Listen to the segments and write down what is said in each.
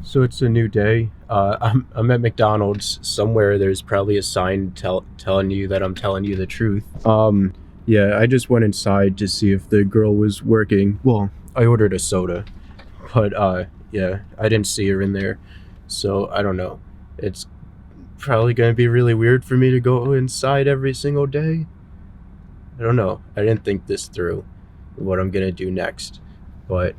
So it's a new day. I'm at McDonald's somewhere. There's probably a sign telling you that I'm telling you the truth. Yeah, I just went inside to see if the girl was working. Well, I ordered a soda, but yeah, I didn't see her in there. So I don't know. It's probably gonna be really weird for me to go inside every single day. I don't know. I didn't think this through. What I'm gonna do next, but.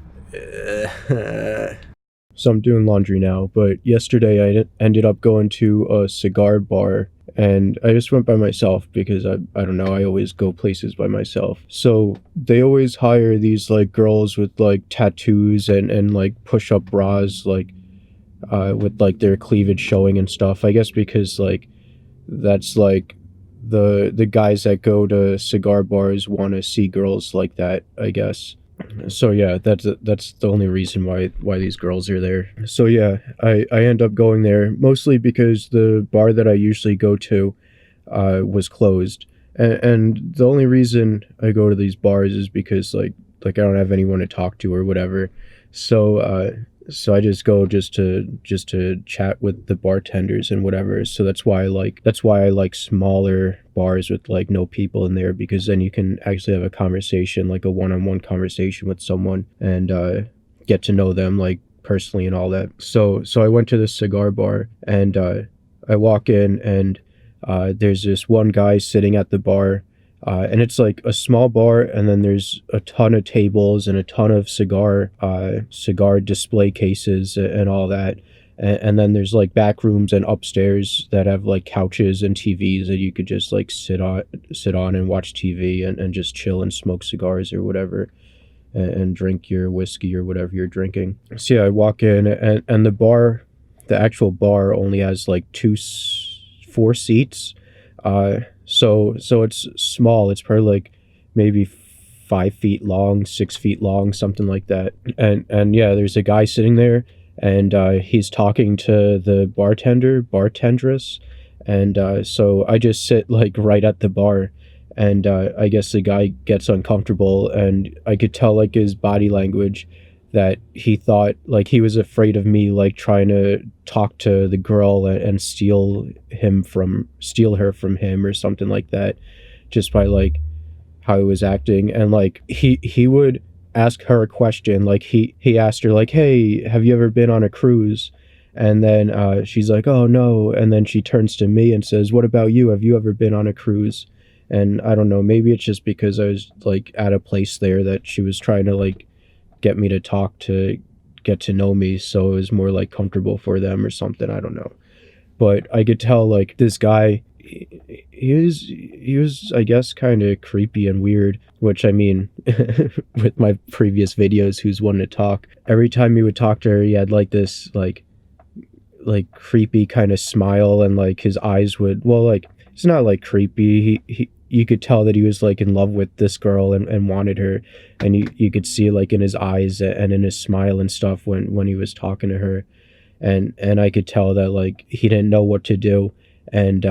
So I'm doing laundry now, but yesterday ended up going to a cigar bar and I just went by myself because I don't know, I always go places by myself. So they always hire these like girls with like tattoos and like push up bras like with like their cleavage showing and stuff. I guess because like that's like the guys that go to cigar bars want to see girls like that, I guess. So yeah, that's the only reason why these girls are there. So yeah, I end up going there mostly because the bar that I usually go to was closed, and the only reason I go to these bars is because like I don't have anyone to talk to or whatever. So so I just go just to chat with the bartenders and whatever. So that's why I like smaller bars with like no people in there, because then you can actually have a conversation, like a one-on-one conversation with someone, and get to know them like personally and all that. So I went to this cigar bar, and I walk in, and there's this one guy sitting at the bar, and it's like a small bar, and then there's a ton of tables and a ton of cigar display cases and all that. And then there's like back rooms and upstairs that have like couches and TVs that you could just like sit on and watch TV and just chill and smoke cigars or whatever, and drink your whiskey or whatever you're drinking. So yeah, I walk in, and the actual bar only has like four seats. So it's small. It's probably like maybe 5 feet long, 6 feet long, something like that. And yeah, there's a guy sitting there, and he's talking to the bartendress, and so I just sit like right at the bar, and I guess the guy gets uncomfortable, and I could tell like his body language that he thought like he was afraid of me like trying to talk to the girl and steal her from him or something like that, just by like how he was acting. And like he would ask her a question, like he asked her like, hey, have you ever been on a cruise? And then she's like, oh no. And then she turns to me and says, what about you, have you ever been on a cruise? And I don't know, maybe it's just because I was like at a place there that she was trying to like get me to talk, to get to know me, so it was more like comfortable for them or something, I don't know. But I could tell like this guy, he was I guess kind of creepy and weird, which I mean, with my previous videos, who's one to talk, every time he would talk to her he had like this like creepy kind of smile, and like his eyes would, well, like it's not like creepy, he you could tell that he was like in love with this girl and wanted her, and you could see like in his eyes and in his smile and stuff when he was talking to her. And I could tell that like he didn't know what to do, and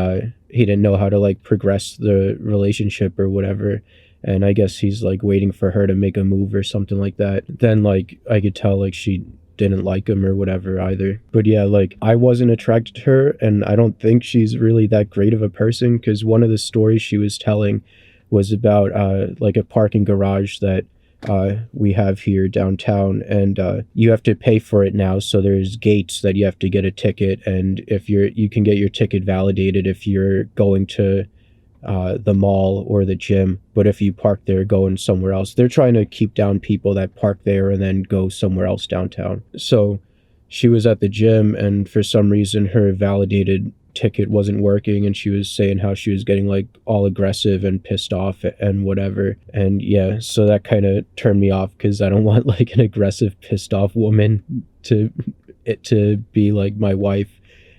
he didn't know how to like progress the relationship or whatever. And I guess he's like waiting for her to make a move or something like that. Then like I could tell like she didn't like him or whatever either. But yeah, like I wasn't attracted to her, and I don't think she's really that great of a person, because one of the stories she was telling was about like a parking garage that we have here downtown, and you have to pay for it now. So there's gates that you have to get a ticket, and if you can get your ticket validated if you're going to the mall or the gym. But if you park there going somewhere else, they're trying to keep down people that park there and then go somewhere else downtown. So she was at the gym, and for some reason her validated ticket wasn't working, and she was saying how she was getting like all aggressive and pissed off and whatever. And yeah, so that kind of turned me off, because I don't want like an aggressive pissed off woman to be like my wife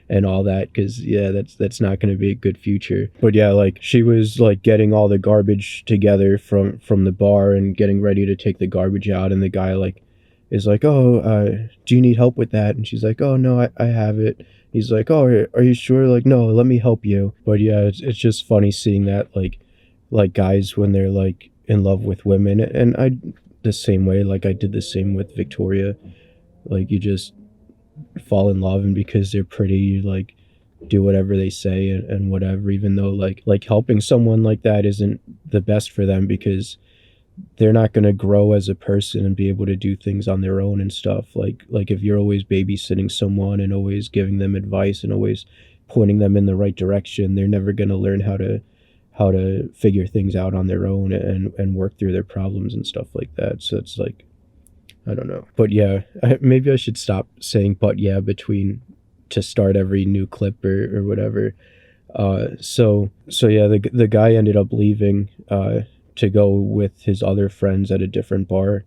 and all that, because yeah, that's not going to be a good future. But yeah, like she was like getting all the garbage together from the bar and getting ready to take the garbage out, and the guy like is like, oh, do you need help with that? And she's like, oh no, I have it. He's like, oh, are you sure? Like, no, let me help you. But yeah, it's just funny seeing that like guys when they're like in love with women. And I the same way, like I did the same with Victoria. Like you just fall in love, and because they're pretty, you like do whatever they say, and whatever, even though like helping someone like that isn't the best for them, because they're not going to grow as a person and be able to do things on their own and stuff. Like if you're always babysitting someone and always giving them advice and always pointing them in the right direction, they're never going to learn how to figure things out on their own, and work through their problems and stuff like that. So it's like, I don't know. But yeah, maybe I should stop saying but yeah between to start every new clip, or whatever. So yeah, the guy ended up leaving to go with his other friends at a different bar.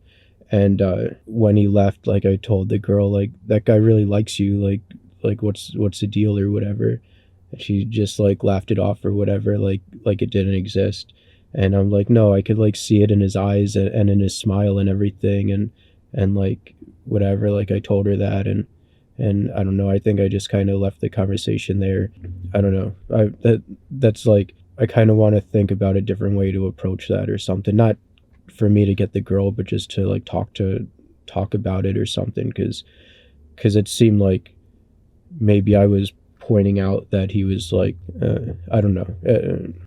And when he left, like, I told the girl, like, that guy really likes you, like what's the deal or whatever. And she just like laughed it off or whatever, like it didn't exist. And I'm like, no, I could like see it in his eyes, and in his smile and everything, and like whatever. Like, I told her that, and I don't know, I think I just kind of left the conversation there. I don't know. That's like, I kind of want to think about a different way to approach that or something. Not for me to get the girl, but just to like talk about it or something, because it seemed like maybe I was pointing out that he was like, I don't know.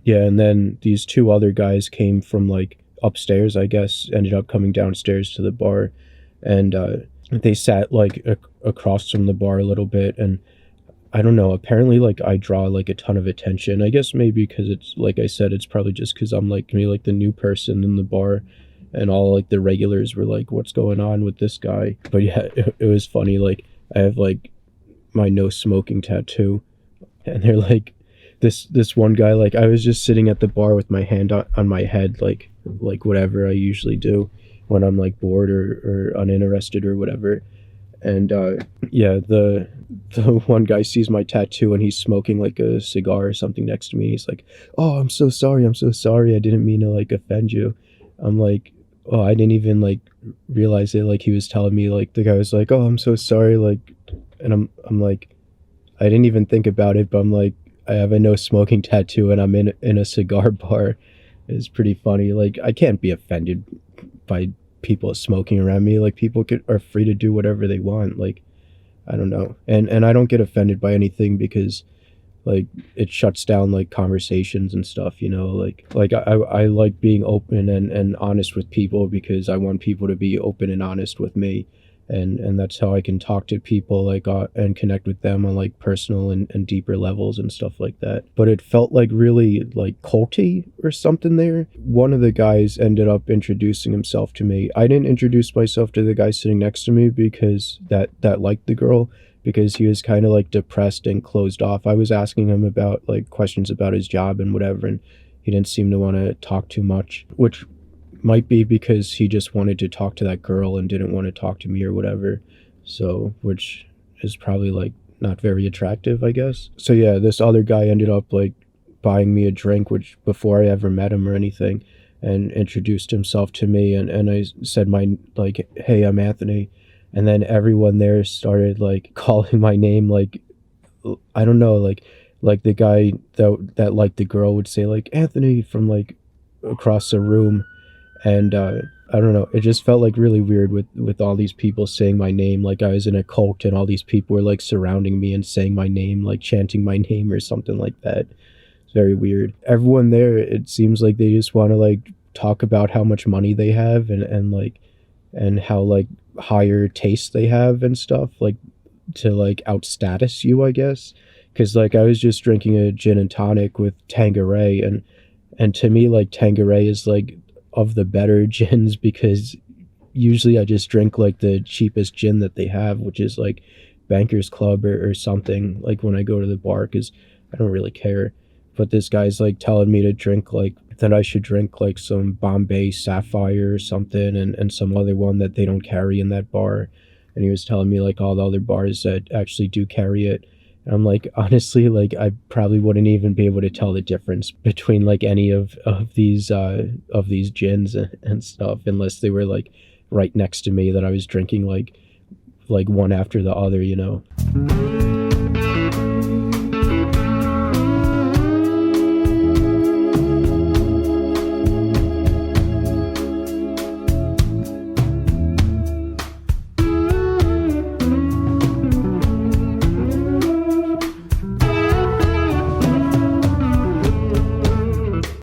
Yeah, and then these two other guys came from like upstairs, I guess, ended up coming downstairs to the bar, and they sat like across from the bar a little bit. And I don't know, apparently like I draw like a ton of attention. I guess maybe because it's, like I said, it's probably just because I'm like me, like the new person in the bar, and all like the regulars were like, what's going on with this guy? But yeah, it was funny. Like, I have like my no smoking tattoo, and they're like, this one guy, like, I was just sitting at the bar with my hand on my head, like whatever I usually do when I'm like bored or uninterested or whatever. And yeah, the one guy sees my tattoo, and he's smoking like a cigar or something next to me, and he's like, oh, I'm so sorry, I didn't mean to like offend you. I'm like, oh, I didn't even like realize it. Like, he was telling me, like, the guy was like, oh, I'm so sorry, like, and I'm like, I didn't even think about it, but I'm like, I have a no smoking tattoo, and I'm in a cigar bar. It's pretty funny. Like, I can't be offended by people smoking around me. Like, people are free to do whatever they want. Like, I don't know. And I don't get offended by anything, because like it shuts down like conversations and stuff, like I like being open and honest with people, because I want people to be open and honest with me, and that's how I can talk to people, like, and connect with them on like personal and deeper levels and stuff like that. But it felt like really like culty or something there. One of the guys ended up introducing himself to me. I didn't introduce myself to the guy sitting next to me, because that liked the girl, because he was kind of like depressed and closed off. I was asking him about like questions about his job and whatever, and he didn't seem to want to talk too much, which might be because he just wanted to talk to that girl and didn't want to talk to me or whatever. So, which is probably like not very attractive, I guess. So yeah, this other guy ended up like buying me a drink, which before I ever met him or anything, and introduced himself to me, and I said hey, I'm Anthony. And then everyone there started like calling my name, like, I don't know, like the guy that liked the girl would say like, Anthony, from like across the room. And I don't know, it just felt like really weird with all these people saying my name, like I was in a cult, and all these people were like surrounding me and saying my name, like chanting my name or something like that. It's very weird. Everyone there, it seems like they just want to like talk about how much money they have, and how like higher taste they have and stuff, like to like outstatus you, I guess. Because like I was just drinking a gin and tonic with Tanqueray, and to me, like, Tanqueray is like of the better gins, because usually I just drink like the cheapest gin that they have, which is like Banker's Club or something, like when I go to the bar, because I don't really care. But this guy's like telling me to drink like that I should drink like some Bombay Sapphire or something, and some other one that they don't carry in that bar. And he was telling me like all the other bars that actually do carry it. And I'm like, honestly, like I probably wouldn't even be able to tell the difference between like any of these gins and stuff, unless they were like right next to me, that I was drinking like one after the other,